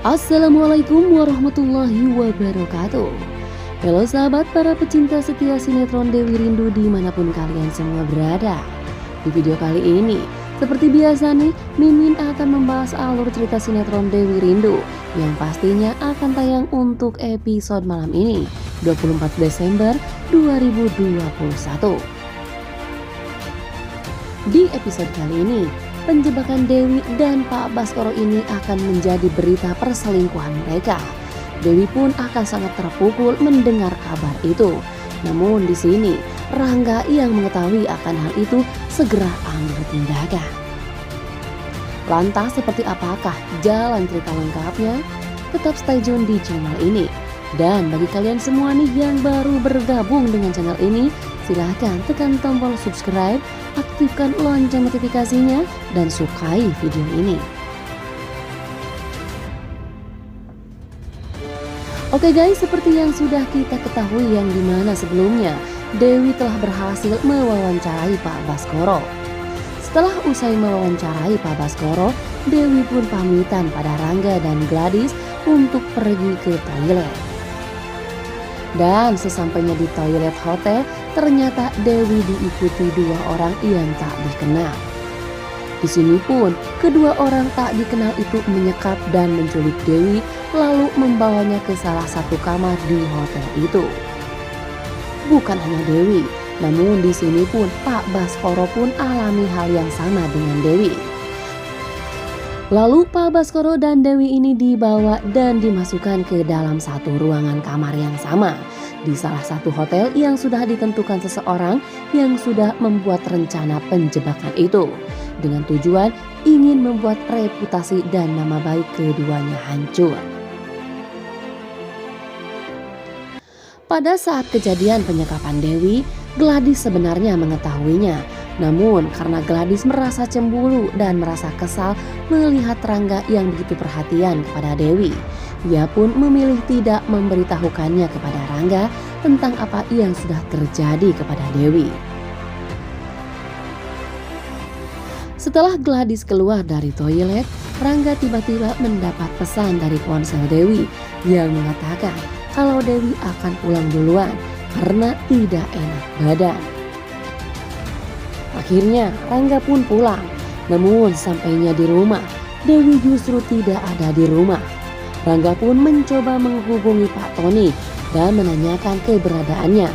Assalamualaikum warahmatullahi wabarakatuh. Halo sahabat para pecinta setia sinetron Dewi Rindu dimanapun kalian semua berada. Di video kali ini, seperti biasa nih, Mimin akan membahas alur cerita sinetron Dewi Rindu yang pastinya akan tayang untuk episode malam ini, 24 Desember 2021. Di episode kali ini, penjebakan Dewi dan Pak Baskoro ini akan menjadi berita perselingkuhan mereka. Dewi pun akan sangat terpukul mendengar kabar itu. Namun di sini, Rangga yang mengetahui akan hal itu segera ambil tindakan. Lantas seperti apakah jalan cerita lengkapnya? Tetap stay tune di channel ini. Dan bagi kalian semua nih yang baru bergabung dengan channel ini, silahkan tekan tombol subscribe, aktifkan lonceng notifikasinya, dan sukai video ini. Oke guys, seperti yang sudah kita ketahui yang dimana sebelumnya Dewi telah berhasil mewawancarai Pak Baskoro. Setelah usai mewawancarai Pak Baskoro, Dewi pun pamitan pada Rangga dan Gladys untuk pergi ke toilet. Dan sesampainya di toilet hotel, ternyata Dewi diikuti dua orang yang tak dikenal. Di sini pun kedua orang tak dikenal itu menyekap dan menculik Dewi, lalu membawanya ke salah satu kamar di hotel itu. Bukan hanya Dewi, namun di sini pun Pak Baskoro pun alami hal yang sama dengan Dewi. Lalu Pak Baskoro dan Dewi ini dibawa dan dimasukkan ke dalam satu ruangan kamar yang sama di salah satu hotel yang sudah ditentukan seseorang yang sudah membuat rencana penjebakan itu dengan tujuan ingin membuat reputasi dan nama baik keduanya hancur. Pada saat kejadian penyekapan Dewi, Gladys sebenarnya mengetahuinya. Namun karena Gladys merasa cemburu dan merasa kesal melihat Rangga yang begitu perhatian kepada Dewi, ia pun memilih tidak memberitahukannya kepada Rangga tentang apa yang sudah terjadi kepada Dewi. Setelah Gladys keluar dari toilet, Rangga tiba-tiba mendapat pesan dari ponsel Dewi yang mengatakan kalau Dewi akan pulang duluan karena tidak enak badan. Akhirnya Rangga pun pulang, namun sampainya di rumah, Dewi justru tidak ada di rumah. Rangga pun mencoba menghubungi Pak Tony dan menanyakan keberadaannya.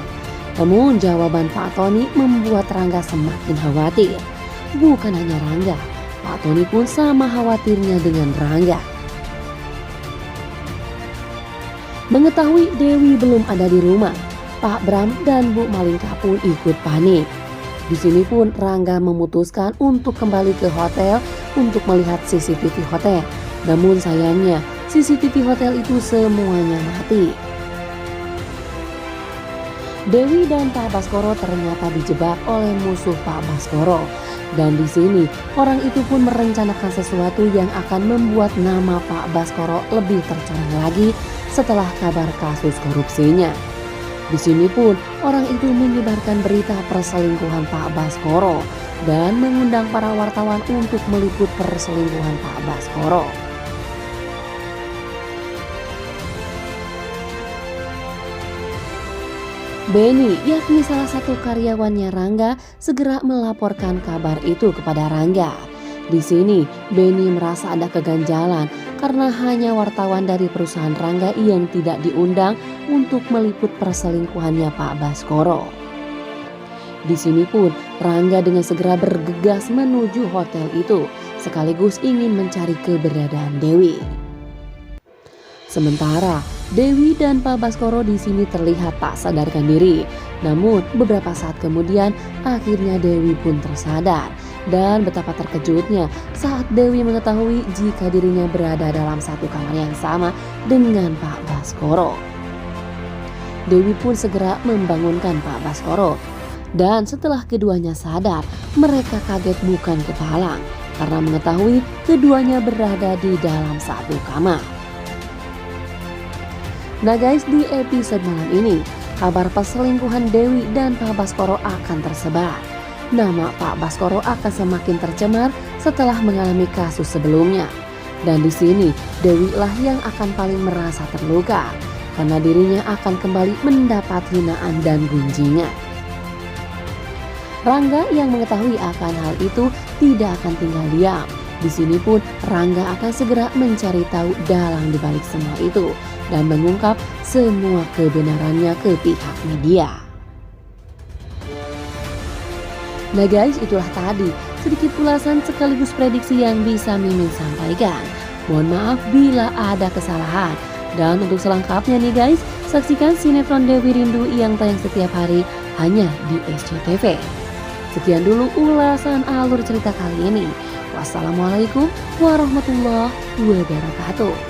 Namun jawaban Pak Tony membuat Rangga semakin khawatir. Bukan hanya Rangga, Pak Tony pun sama khawatirnya dengan Rangga. Mengetahui Dewi belum ada di rumah, Pak Bram dan Bu Malingka pun ikut panik. Di sini pun Rangga memutuskan untuk kembali ke hotel untuk melihat CCTV hotel. Namun sayangnya CCTV hotel itu semuanya mati. Dewi dan Pak Baskoro ternyata dijebak oleh musuh Pak Baskoro. Dan di sini orang itu pun merencanakan sesuatu yang akan membuat nama Pak Baskoro lebih tercoreng lagi setelah kabar kasus korupsinya. Di sini pun orang itu menyebarkan berita perselingkuhan Pak Baskoro dan mengundang para wartawan untuk meliput perselingkuhan Pak Baskoro. Benny, yakni salah satu karyawannya Rangga, segera melaporkan kabar itu kepada Rangga. Di sini, Benny merasa ada keganjalan karena hanya wartawan dari perusahaan Rangga yang tidak diundang untuk meliput perselingkuhannya Pak Baskoro. Di sini pun Rangga dengan segera bergegas menuju hotel itu, sekaligus ingin mencari keberadaan Dewi. Sementara Dewi dan Pak Baskoro di sini terlihat tak sadarkan diri. Namun beberapa saat kemudian akhirnya Dewi pun tersadar. Dan betapa terkejutnya saat Dewi mengetahui jika dirinya berada dalam satu kamar yang sama dengan Pak Baskoro. Dewi pun segera membangunkan Pak Baskoro. Dan setelah keduanya sadar, mereka kaget bukan kepalang karena mengetahui keduanya berada di dalam satu kamar. Nah guys, di episode malam ini kabar perselingkuhan Dewi dan Pak Baskoro akan tersebar. Nama Pak Baskoro akan semakin tercemar setelah mengalami kasus sebelumnya. Dan di sini Dewi lah yang akan paling merasa terluka karena dirinya akan kembali mendapat hinaan dan gunjingan. Rangga yang mengetahui akan hal itu tidak akan tinggal diam. Di sini pun Rangga akan segera mencari tahu dalang dibalik semua itu dan mengungkap semua kebenarannya ke pihak media. Nah guys, itulah tadi sedikit ulasan sekaligus prediksi yang bisa Mimin sampaikan. Mohon maaf bila ada kesalahan. Dan untuk selengkapnya nih guys, saksikan sinetron Dewi Rindu yang tayang setiap hari hanya di SCTV. Sekian dulu ulasan alur cerita kali ini. Wassalamualaikum warahmatullahi wabarakatuh.